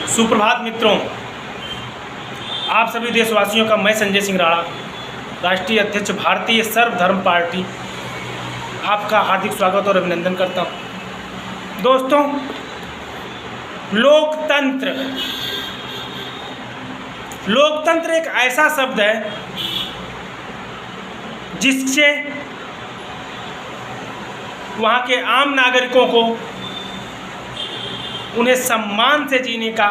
सुप्रभात मित्रों, आप सभी देशवासियों का मैं संजय सिंह राणा, राष्ट्रीय अध्यक्ष भारतीय सर्वधर्म पार्टी, आपका हार्दिक स्वागत और अभिनंदन करता हूं। दोस्तों, लोकतंत्र एक ऐसा शब्द है जिससे वहाँ के आम नागरिकों को उन्हें सम्मान से जीने का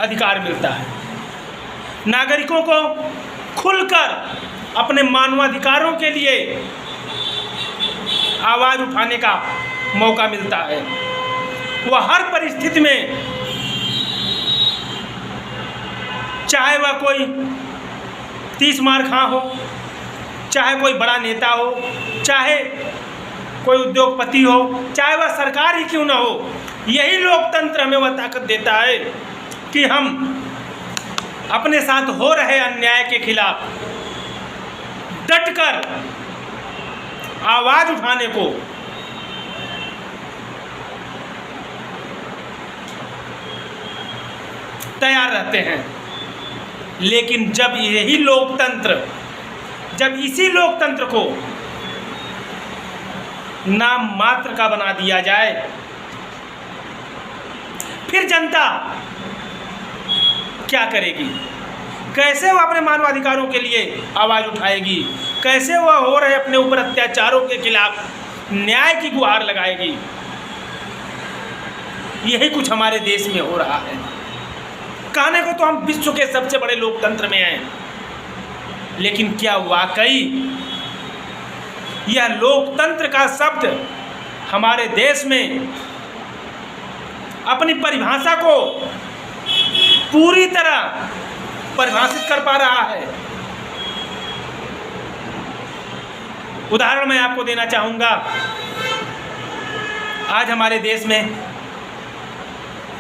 अधिकार मिलता है। नागरिकों को खुलकर अपने मानवाधिकारों के लिए आवाज़ उठाने का मौका मिलता है। वह हर परिस्थिति में, चाहे वह कोई 30 मार खां हो, चाहे कोई बड़ा नेता हो, चाहे कोई उद्योगपति हो, चाहे वह सरकार ही क्यों ना हो, यही लोकतंत्र हमें वह ताकत देता है कि हम अपने साथ हो रहे अन्याय के खिलाफ डटकर आवाज उठाने को तैयार रहते हैं। लेकिन जब इसी लोकतंत्र को नाम मात्र का बना दिया जाए, फिर जनता क्या करेगी? कैसे वह अपने मानवाधिकारों के लिए आवाज़ उठाएगी? कैसे वह हो रहे अपने ऊपर अत्याचारों के खिलाफ न्याय की गुहार लगाएगी? यही कुछ हमारे देश में हो रहा है। कहने को तो हम विश्व के सबसे बड़े लोकतंत्र में हैं, लेकिन क्या वाकई यह लोकतंत्र का शब्द हमारे देश में अपनी परिभाषा को पूरी तरह परिभाषित कर पा रहा है? उदाहरण मैं आपको देना चाहूँगा। आज हमारे देश में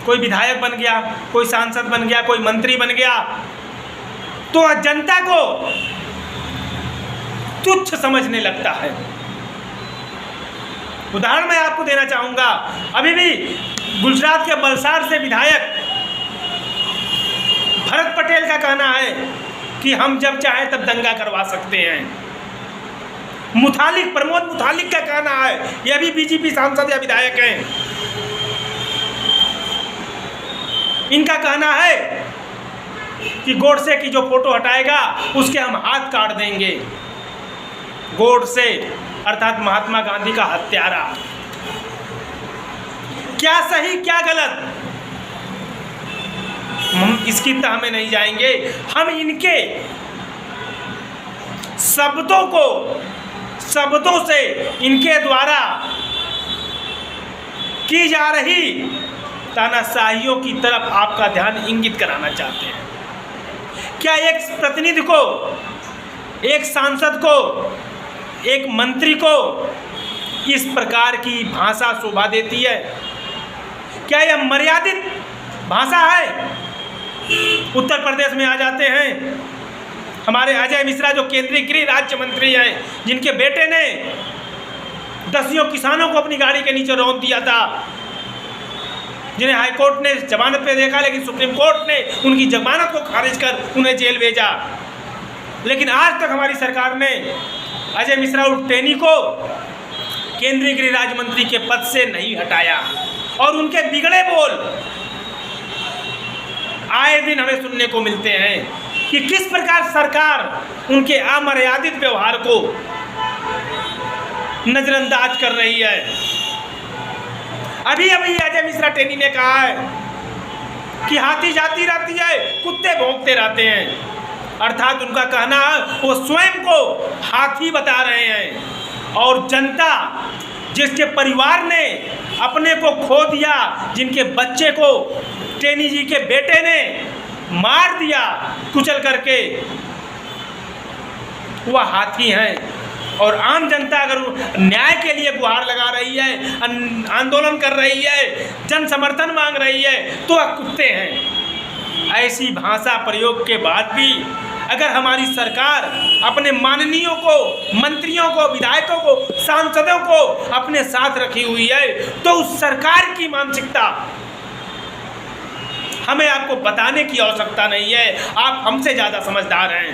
कोई विधायक बन गया, कोई सांसद बन गया, कोई मंत्री बन गया, तो जनता को तुच्छ समझने लगता है। उदाहरण मैं आपको देना चाहूँगा। अभी भी गुजरात के वलसाड से विधायक भरत पटेल का कहना है कि हम जब चाहें तब दंगा करवा सकते हैं। प्रमोद मुतालिक का कहना है, यह भी बीजेपी सांसद या विधायक हैं, इनका कहना है कि गोडसे की जो फोटो हटाएगा उसके हम हाथ काट देंगे। गोडसे अर्थात महात्मा गांधी का हत्यारा। क्या सही क्या गलत, हम इसकी तह में नहीं जाएंगे। हम इनके शब्दों से इनके द्वारा की जा रही तानाशाहियों की तरफ आपका ध्यान इंगित कराना चाहते हैं। क्या एक प्रतिनिधि को, एक सांसद को, एक मंत्री को इस प्रकार की भाषा शोभा देती है? क्या यह मर्यादित भाषा है? उत्तर प्रदेश में आ जाते हैं हमारे अजय मिश्रा, जो केंद्रीय गृह राज्य मंत्री हैं, जिनके बेटे ने दसियों किसानों को अपनी गाड़ी के नीचे रौंद दिया था, जिन्हें हाई कोर्ट ने जमानत पे देखा, लेकिन सुप्रीम कोर्ट ने उनकी जमानत को खारिज कर उन्हें जेल भेजा। लेकिन आज तक हमारी सरकार ने अजय मिश्रा उर्फ टेनी को केंद्रीय गृह राज्य मंत्री के पद से नहीं हटाया। और उनके बिगड़े बोल आए दिन हमें सुनने को मिलते हैं कि किस प्रकार सरकार उनके अमर्यादित व्यवहार को नजरअंदाज कर रही है। अभी अजय मिश्रा टेनी ने कहा है कि हाथी जाती रहती है, कुत्ते भौंकते रहते हैं। अर्थात उनका कहना वो स्वयं को हाथी बता रहे हैं। और जनता, जिसके परिवार ने अपने को खो दिया, जिनके बच्चे को टेनी जी के बेटे ने मार दिया कुचल करके, वह हाथी हैं। और आम जनता अगर न्याय के लिए गुहार लगा रही है, आंदोलन कर रही है, जन समर्थन मांग रही है, तो वह कुत्ते हैं। ऐसी भाषा प्रयोग के बाद भी अगर हमारी सरकार अपने माननीयों को, मंत्रियों को, विधायकों को, सांसदों को अपने साथ रखी हुई है, तो उस सरकार की मानसिकता हमें आपको बताने की आवश्यकता नहीं है, आप हमसे ज़्यादा समझदार हैं।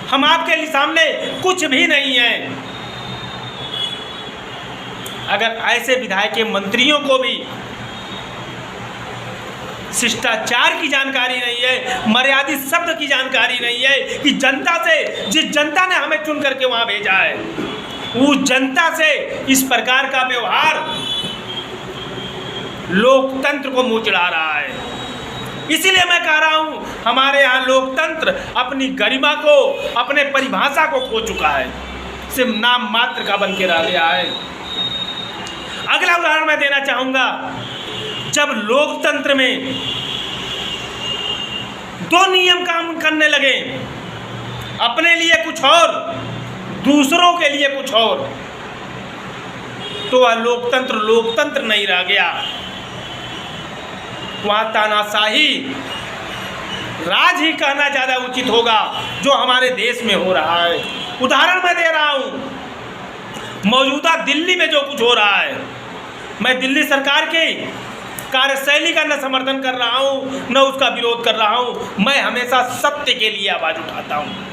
हम आपके सामने कुछ भी नहीं हैं। अगर ऐसे विधायक के मंत्रियों को भी शिष्टाचार की जानकारी नहीं है, मर्यादित शब्द की जानकारी नहीं है कि जनता से, जिस जनता ने हमें चुन करके वहां भेजा है, उस जनता से इस प्रकार का व्यवहार लोकतंत्र को मुंह चढ़ा रहा है। इसीलिए मैं कह रहा हूं, हमारे यहाँ लोकतंत्र अपनी गरिमा को, अपने परिभाषा को खो चुका है, सिर्फ नाम मात्र का बन के रह गया है। अगला उदाहरण मैं देना चाहूंगा, जब लोकतंत्र में दो नियम काम करने लगे, अपने लिए कुछ और, दूसरों के लिए कुछ और, तो वह लोकतंत्र नहीं रह गया। वहाँ तानाशाही राज ही कहना ज़्यादा उचित होगा, जो हमारे देश में हो रहा है। उदाहरण मैं दे रहा हूँ, मौजूदा दिल्ली में जो कुछ हो रहा है, मैं दिल्ली सरकार की कार्यशैली का न समर्थन कर रहा हूँ, न उसका विरोध कर रहा हूँ। मैं हमेशा सत्य के लिए आवाज़ उठाता हूँ।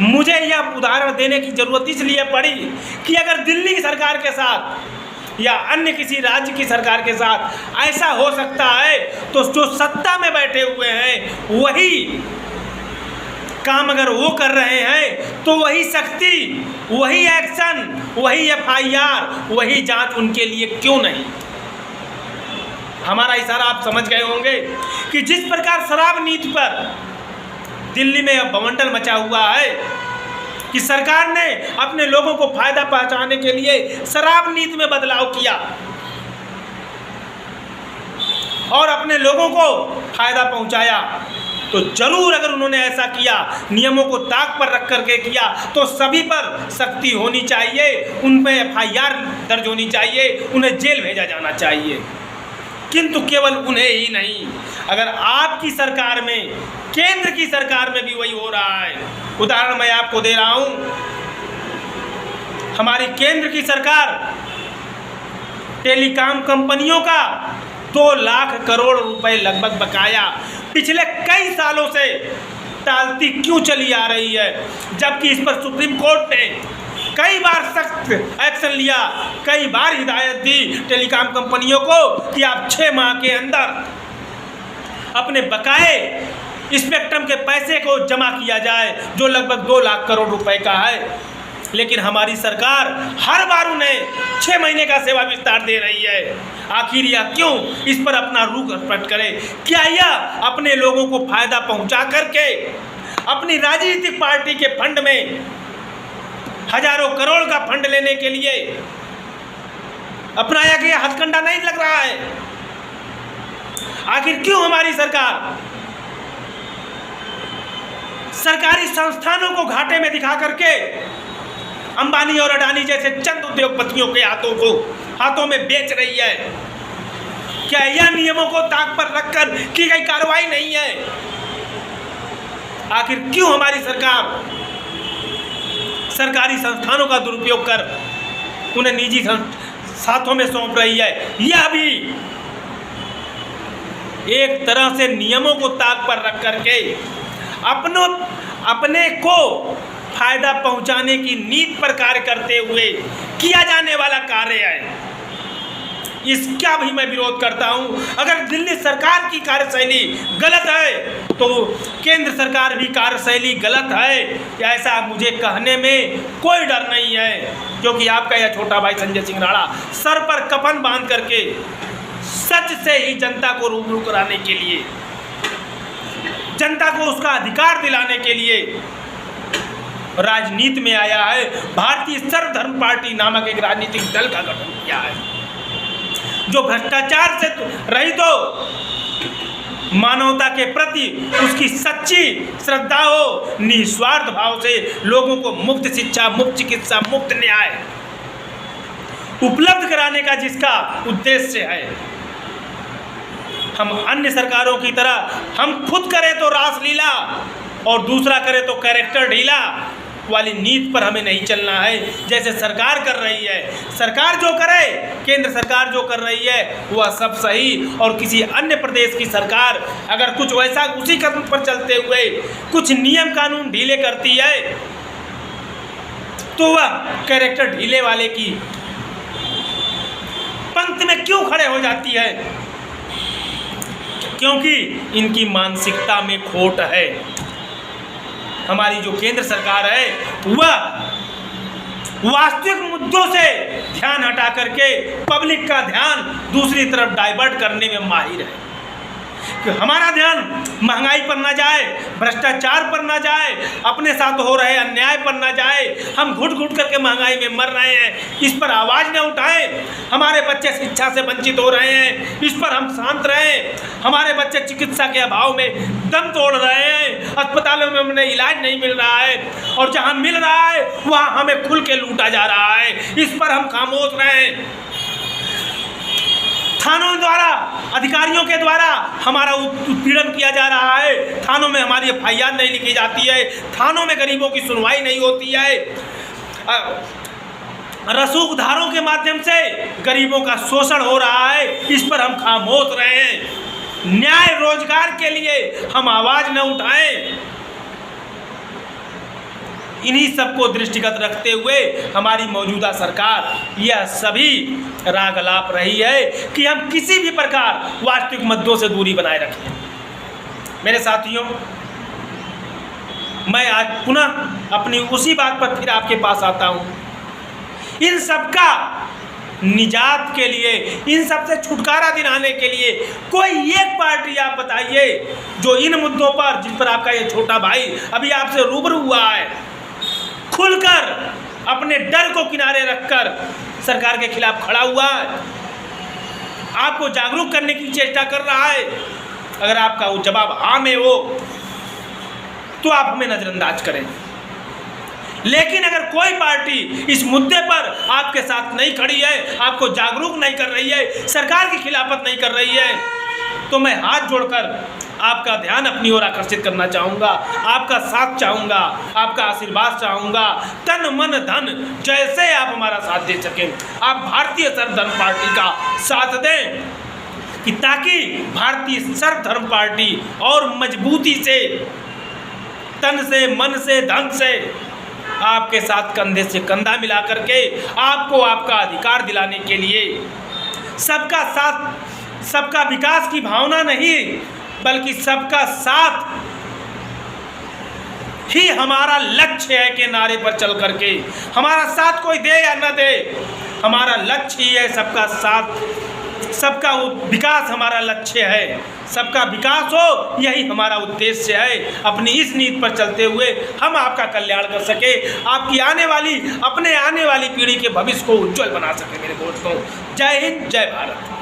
मुझे यह उदाहरण देने की ज़रूरत इसलिए पड़ी कि अगर दिल्ली की सरकार के साथ या अन्य किसी राज्य की सरकार के साथ ऐसा हो सकता है, तो जो सत्ता में बैठे हुए हैं वही काम अगर वो कर रहे हैं, तो वही सख्ती, वही एक्शन, वही FIR, वही जांच उनके लिए क्यों नहीं। हमारा इशारा आप समझ गए होंगे कि जिस प्रकार शराब नीति पर दिल्ली में अब बवंडर मचा हुआ है कि सरकार ने अपने लोगों को फायदा पहुंचाने के लिए शराब नीति में बदलाव किया और अपने लोगों को फायदा पहुंचाया, तो जरूर अगर उन्होंने ऐसा किया, नियमों को ताक पर रख करके किया, तो सभी पर सख्ती होनी चाहिए, उन पे FIR दर्ज होनी चाहिए, उन्हें जेल भेजा जाना चाहिए। किंतु केवल उन्हें ही नहीं, अगर आपकी सरकार में, केंद्र की सरकार में भी वही हो रहा है। उदाहरण मैं आपको दे रहा हूं, हमारी केंद्र की सरकार टेलीकॉम कंपनियों का 2 लाख करोड़ रुपए लगभग बकाया पिछले कई सालों से टालती क्यों चली आ रही है, जबकि इस पर सुप्रीम कोर्ट ने कई बार सख्त एक्शन लिया, कई बार हिदायत दी टेलीकॉम कंपनियों को कि आप 6 माह के अंदर अपने बकाए स्पेक्ट्रम के पैसे को जमा किया जाए, जो लगभग 2 लाख करोड़ रुपए का है। लेकिन हमारी सरकार हर बार उन्हें 6 महीने का सेवा विस्तार दे रही है। आखिर यह क्यों? इस पर अपना रुख स्पष्ट करे। क्या यह अपने लोगों को फायदा पहुंचा करके अपनी राजनीतिक पार्टी के फंड में हजारों करोड़ का फंड लेने के लिए अपनाया गया हथकंडा नहीं लग रहा है? आखिर क्यों हमारी सरकार सरकारी संस्थानों को घाटे में दिखा करके अंबानी और अडानी जैसे चंद उद्योगपतियों के हाथों में बेच रही है? क्या यह नियमों को ताक पर रखकर की गई कार्रवाई नहीं है? आखिर क्यों हमारी सरकार सरकारी संस्थानों का दुरुपयोग कर उन्हें निजी हाथों में सौंप रही है? यह भी एक तरह से नियमों को ताक पर रख करके अपने को फायदा पहुंचाने की नीति पर कार्य करते हुए किया जाने वाला कार्य है। इसका भी मैं विरोध करता हूं। अगर दिल्ली सरकार की कार्यशैली गलत है, तो केंद्र सरकार भी कार्यशैली गलत है, ऐसा मुझे कहने में कोई डर नहीं है, क्योंकि आपका यह छोटा भाई संजय सिंह राणा सर पर कफन बांध करके सच से ही जनता को रूबरू कराने के लिए, जनता को उसका अधिकार दिलाने के लिए राजनीति में आया है। भारतीय सर्वधर्म पार्टी नामक एक राजनीतिक दल का गठन किया है, जो भ्रष्टाचार से रहित हो, मानवता के प्रति उसकी सच्ची श्रद्धा हो, निस्वार्थ भाव से लोगों को मुफ्त शिक्षा, मुफ्त चिकित्सा, मुफ्त न्याय उपलब्ध कराने का जिसका उद्देश्य है। हम अन्य सरकारों की तरह हम खुद करें तो रासलीला और दूसरा करे तो कैरेक्टर ढीला, वाली नीति पर हमें नहीं चलना है जैसे सरकार कर रही है। सरकार जो करे, केंद्र सरकार जो कर रही है वह सब सही, और किसी अन्य प्रदेश की सरकार अगर कुछ वैसा उसी कदम पर चलते हुए कुछ नियम कानून ढीले करती है तो वह कैरेक्टर ढीले वाले की पंक्ति में क्यों खड़े हो जाती है? क्योंकि इनकी मानसिकता में खोट है। हमारी जो केंद्र सरकार है वह वास्तविक मुद्दों से ध्यान हटा करके पब्लिक का ध्यान दूसरी तरफ डाइवर्ट करने में माहिर है कि हमारा ध्यान महंगाई पर ना जाए, भ्रष्टाचार पर ना जाए, अपने साथ हो रहे अन्याय पर ना जाए। हम घुट घुट करके महंगाई में मर रहे हैं, इस पर आवाज़ न उठाएं। हमारे बच्चे शिक्षा से वंचित हो रहे हैं, इस पर हम शांत रहें। हमारे बच्चे चिकित्सा के अभाव में दम तोड़ रहे हैं, अस्पतालों में उन्हें इलाज नहीं मिल रहा है, और जहाँ मिल रहा है वहाँ हमें खुल के लूटा जा रहा है। इस पर हम खामोश रहें। थानों द्वारा, अधिकारियों के द्वारा हमारा उत्पीड़न किया जा रहा है, थानों में हमारी FIR नहीं लिखी जाती है, थानों में गरीबों की सुनवाई नहीं होती है, रसूखदारों के माध्यम से गरीबों का शोषण हो रहा है। इस पर हम खामोश रहें। न्याय रोजगार के लिए हम आवाज़ न उठाएं। इन्हीं सबको दृष्टिगत रखते हुए हमारी मौजूदा सरकार यह सभी राग अलाप रही है कि हम किसी भी प्रकार वास्तविक मुद्दों से दूरी बनाए रखें। मेरे साथियों, मैं आज पुनः अपनी उसी बात पर फिर आपके पास आता हूँ। इन सबका निजात के लिए, इन सब से छुटकारा दिलाने के लिए कोई एक पार्टी आप बताइए जो इन मुद्दों पर, जिस पर आपका ये छोटा भाई अभी आपसे रूबरू हुआ है, खुलकर अपने डर को किनारे रखकर सरकार के खिलाफ खड़ा हुआ है, आपको जागरूक करने की चेष्टा कर रहा है। अगर आपका वो जवाब हाँ में हो तो आप हमें नज़रअंदाज करें। लेकिन अगर कोई पार्टी इस मुद्दे पर आपके साथ नहीं खड़ी है, आपको जागरूक नहीं कर रही है, सरकार की खिलाफत नहीं कर रही है, तो मैं हाथ जोड़कर आपका ध्यान अपनी ओर आकर्षित करना चाहूँगा, आपका साथ चाहूँगा, आपका आशीर्वाद चाहूँगा, तन मन धन जैसे आप हमारा साथ दे सकें, आप भारतीय सर्वधर्म पार्टी का साथ दें कि ताकि भारतीय सर्वधर्म पार्टी और मजबूती से, तन से, मन से, धन से आपके साथ कंधे से कंधा मिला करके आपको आपका अधिकार दिलाने के लिए सबका साथ, सबका विकास की भावना नहीं बल्कि सबका साथ ही हमारा लक्ष्य है के नारे पर चल करके, हमारा साथ कोई दे या न दे, हमारा लक्ष्य ही है सबका साथ, सबका विकास हमारा लक्ष्य है, सबका विकास हो यही हमारा उद्देश्य है। अपनी इस नीति पर चलते हुए हम आपका कल्याण कर सके, आपकी आने वाली, अपने आने वाली पीढ़ी के भविष्य को उज्जवल बना सके। मेरे दोस्तों, जय हिंद, जय भारत।